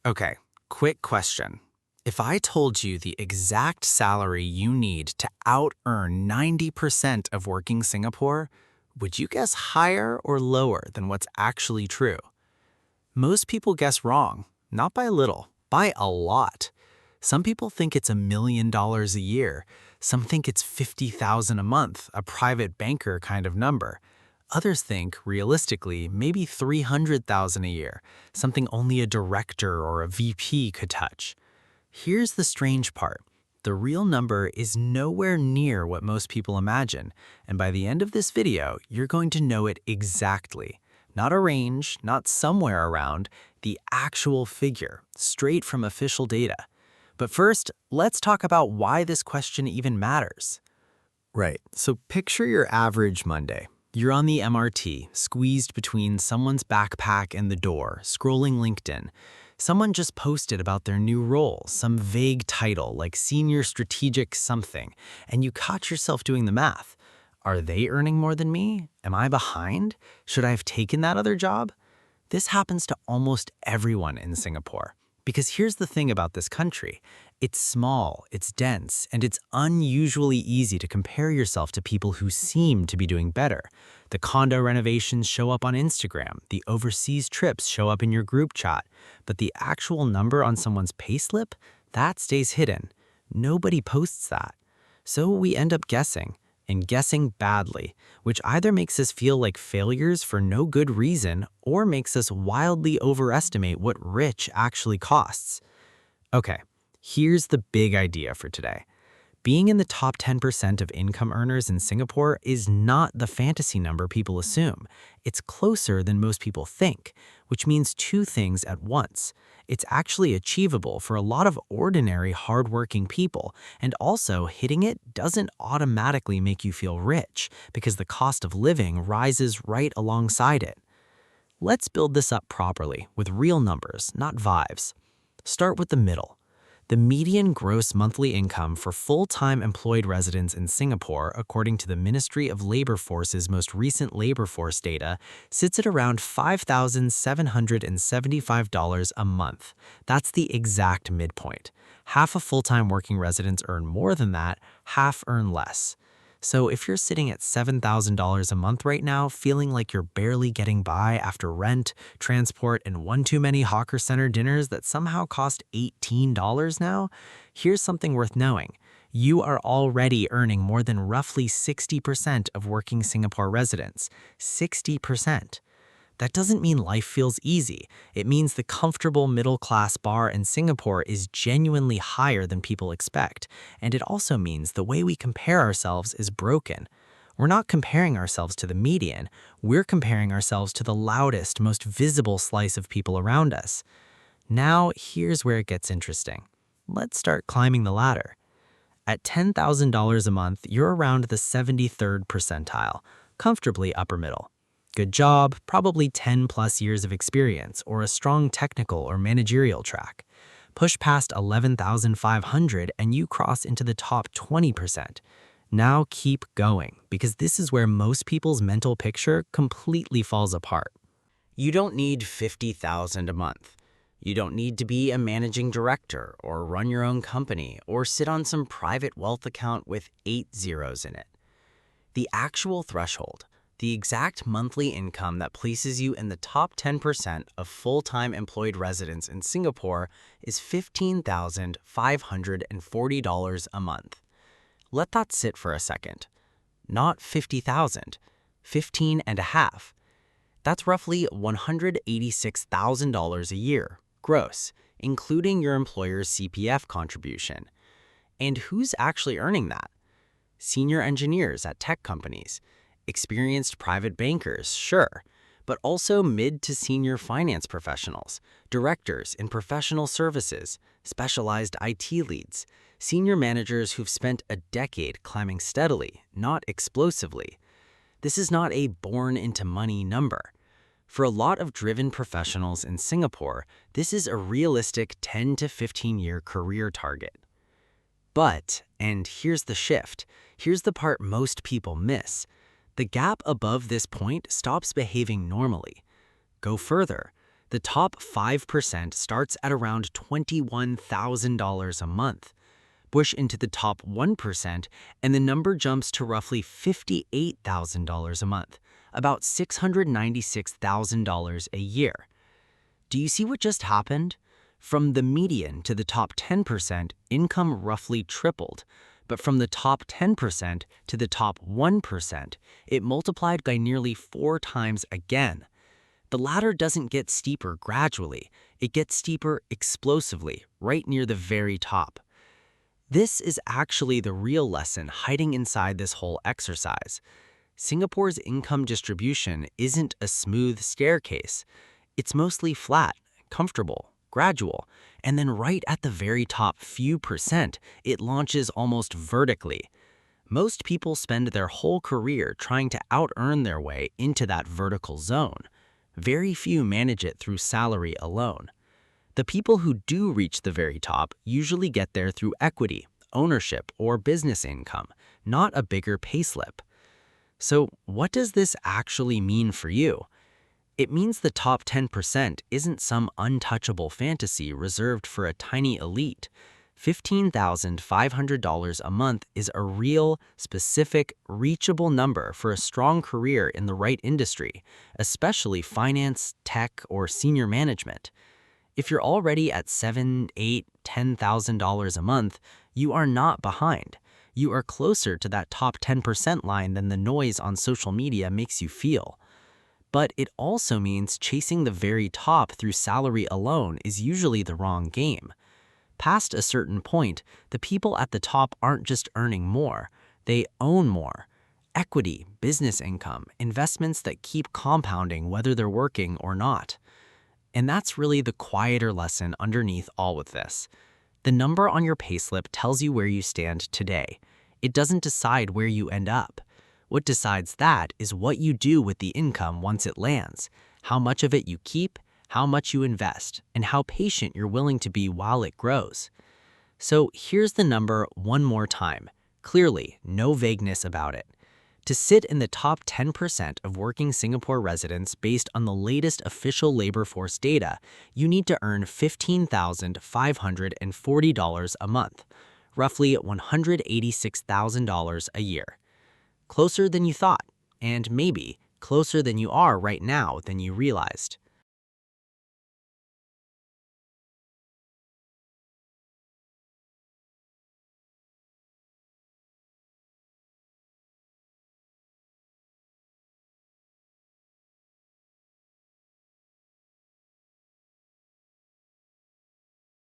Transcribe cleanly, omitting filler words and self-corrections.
Okay, quick question. If I told you the exact salary you need to out-earn 90% of working Singapore, would you guess higher or lower than what's actually true? Most people guess wrong, not by a little, by a lot. Some people think it's $1 million a year. Some think it's 50,000 a month, a private banker kind of number. Others think, realistically, maybe 300,000 a year, something only a director or a VP could touch. Here's the strange part. The real number is nowhere near what most people imagine, and by the end of this video, you're going to know it exactly. Not a range, not somewhere around, the actual figure, straight from official data. But first, let's talk about why this question even matters. Right, so picture your average Monday. You're on the MRT, squeezed between someone's backpack and the door, scrolling LinkedIn. Someone just posted about their new role, some vague title like senior strategic something, and you caught yourself doing the math. Are they earning more than me? Am I behind? Should I have taken that other job? This happens to almost everyone in Singapore. Because here's the thing about this country. It's small, it's dense, and it's unusually easy to compare yourself to people who seem to be doing better. The condo renovations show up on Instagram, the overseas trips show up in your group chat, but the actual number on someone's payslip, that stays hidden. Nobody posts that. So we end up guessing, and guessing badly, which either makes us feel like failures for no good reason or makes us wildly overestimate what rich actually costs. Okay, here's the big idea for today. Being in the top 10% of income earners in Singapore is not the fantasy number people assume. It's closer than most people think, which means two things at once. It's actually achievable for a lot of ordinary, hardworking people, and also hitting it doesn't automatically make you feel rich because the cost of living rises right alongside it. Let's build this up properly with real numbers, not vibes. Start with the middle. The median gross monthly income for full-time employed residents in Singapore, according to the Ministry of Labor Force's most recent labor force data, sits at around $5,775 a month. That's the exact midpoint. Half of full-time working residents earn more than that, half earn less. So if you're sitting at $7,000 a month right now, feeling like you're barely getting by after rent, transport, and one too many hawker center dinners that somehow cost $18 now, here's something worth knowing. You are already earning more than roughly 60% of working Singapore residents. 60%. That doesn't mean life feels easy. It means the comfortable middle-class bar in Singapore is genuinely higher than people expect. And it also means the way we compare ourselves is broken. We're not comparing ourselves to the median. We're comparing ourselves to the loudest, most visible slice of people around us. Now, here's where it gets interesting. Let's start climbing the ladder. At $10,000 a month, you're around the 73rd percentile, comfortably upper middle. Good job, probably 10 plus years of experience or a strong technical or managerial track. Push past 11,500 and you cross into the top 20%. Now keep going, because this is where most people's mental picture completely falls apart. You don't need 50,000 a month. You don't need to be a managing director or run your own company or sit on some private wealth account with 8 zeros in it. The actual threshold, the exact monthly income that places you in the top 10% of full-time employed residents in Singapore is $15,540 a month. Let that sit for a second. Not 50,000, 15 and a half. That's roughly $186,000 a year, gross, including your employer's CPF contribution. And who's actually earning that? Senior engineers at tech companies. Experienced private bankers, sure, but also mid to senior finance professionals, directors in professional services, specialized IT leads, senior managers who've spent a decade climbing steadily, not explosively. This is not a born-into-money number. For a lot of driven professionals in Singapore, this is a realistic 10 to 15-year career target. But, and here's the shift, here's the part most people miss, the gap above this point stops behaving normally. Go further. The top 5% starts at around $21,000 a month. Push into the top 1%, and the number jumps to roughly $58,000 a month, about $696,000 a year. Do you see what just happened? From the median to the top 10%, income roughly tripled. But from the top 10% to the top 1%, it multiplied by nearly 4 times again. The ladder doesn't get steeper gradually, it gets steeper explosively, right near the very top. This is actually the real lesson hiding inside this whole exercise. Singapore's income distribution isn't a smooth staircase. It's mostly flat, comfortable, gradual, and then right at the very top few percent, it launches almost vertically. Most people spend their whole career trying to out-earn their way into that vertical zone. Very few manage it through salary alone. The people who do reach the very top usually get there through equity, ownership, or business income, not a bigger payslip. So what does this actually mean for you? It means the top 10% isn't some untouchable fantasy reserved for a tiny elite. $15,500 a month is a real, specific, reachable number for a strong career in the right industry, especially finance, tech, or senior management. If you're already at $7,000, $8,000, $10,000 a month, you are not behind. You are closer to that top 10% line than the noise on social media makes you feel. But it also means chasing the very top through salary alone is usually the wrong game. Past a certain point, the people at the top aren't just earning more, they own more. Equity, business income, investments that keep compounding whether they're working or not. And that's really the quieter lesson underneath all of this. The number on your payslip tells you where you stand today. It doesn't decide where you end up. What decides that is what you do with the income once it lands, how much of it you keep, how much you invest, and how patient you're willing to be while it grows. So here's the number one more time. Clearly, no vagueness about it. To sit in the top 10% of working Singapore residents based on the latest official labor force data, you need to earn $15,540 a month, roughly $186,000 a year. Closer than you thought, and maybe closer than you are right now than you realized.